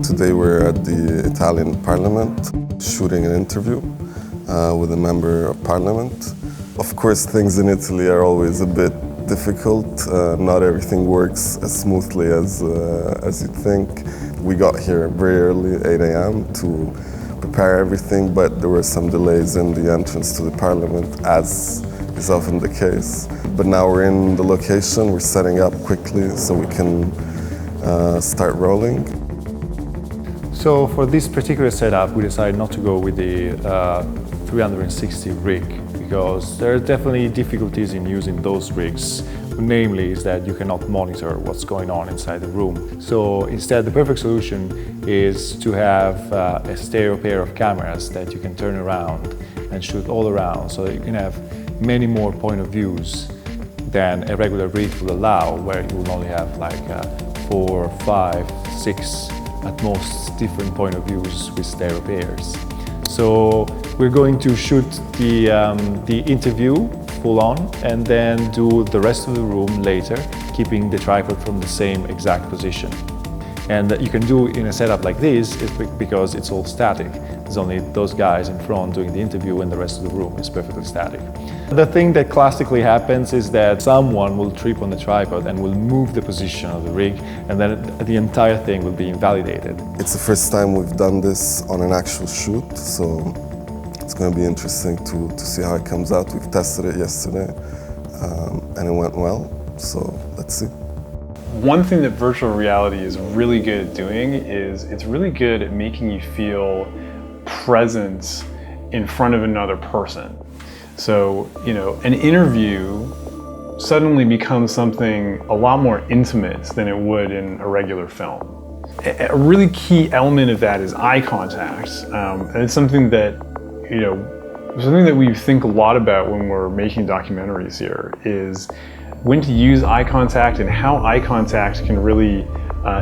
Today we're at the Italian Parliament shooting an interview with a member of Parliament. Of course, things in Italy are always a bit difficult. Not everything works as smoothly as you'd think. We got here very early, 8 a.m. to prepare everything, but there were some delays in the entrance to the Parliament, as is often the case. But now we're in the location, we're setting up quickly so we can start rolling. So for this particular setup, we decided not to go with the 360 rig because there are definitely difficulties in using those rigs. Namely is that you cannot monitor what's going on inside the room. So instead, the perfect solution is to have a stereo pair of cameras that you can turn around and shoot all around, so that you can have many more point of views than a regular rig will allow, where you will only have like 4, 5, 6 at most different point of views with stereo pairs. So we're going to shoot the interview full on and then do the rest of the room later, keeping the tripod from the same exact position. And you can do in a setup like this is because it's all static. There's only those guys in front doing the interview and the rest of the room is perfectly static. The thing that classically happens is that someone will trip on the tripod and will move the position of the rig, and then the entire thing will be invalidated. It's the first time we've done this on an actual shoot, so it's going to be interesting to see how it comes out. We've tested it yesterday and it went well, so let's see. One thing that virtual reality is really good at doing is it's really good at making you feel present in front of another person. So, an interview suddenly becomes something a lot more intimate than it would in a regular film. A really key element of that is eye contact, and it's something that, we think a lot about when we're making documentaries here, is when to use eye contact and how eye contact can really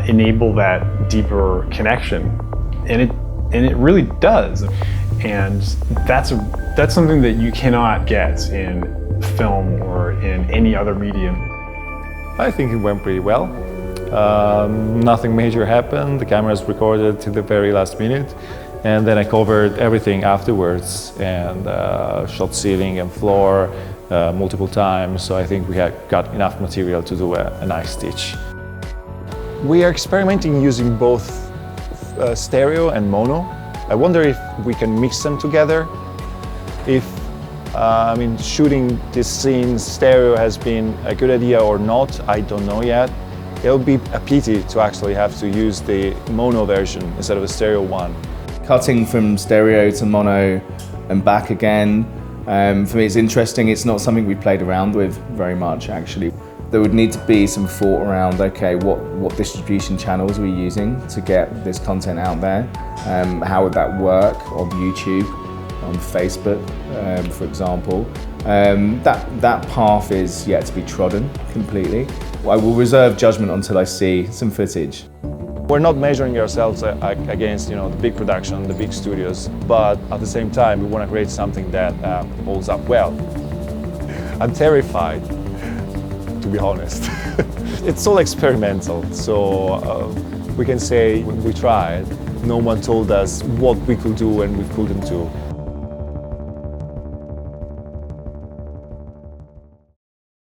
enable that deeper connection, and it really does. And that's something that you cannot get in film or in any other medium. I think it went pretty well. Nothing major happened. The cameras recorded to the very last minute, and then I covered everything afterwards and shot ceiling and floor multiple times. So I think we had got enough material to do a nice stitch. We are experimenting using both stereo and mono. I wonder if we can mix them together. If shooting this scene stereo has been a good idea or not, I don't know yet. It would be a pity to actually have to use the mono version instead of a stereo one. Cutting from stereo to mono and back again, for me it's interesting. It's not something we played around with very much actually. There would need to be some thought around, okay, what distribution channels are we using to get this content out there? How would that work on YouTube, on Facebook, for example? That path is yet to be trodden completely. I will reserve judgment until I see some footage. We're not measuring ourselves against the big production, the big studios, but at the same time we want to create something that holds up well. I'm terrified, to be honest. It's all experimental, so we can say we tried. No one told us what we could do and we couldn't do.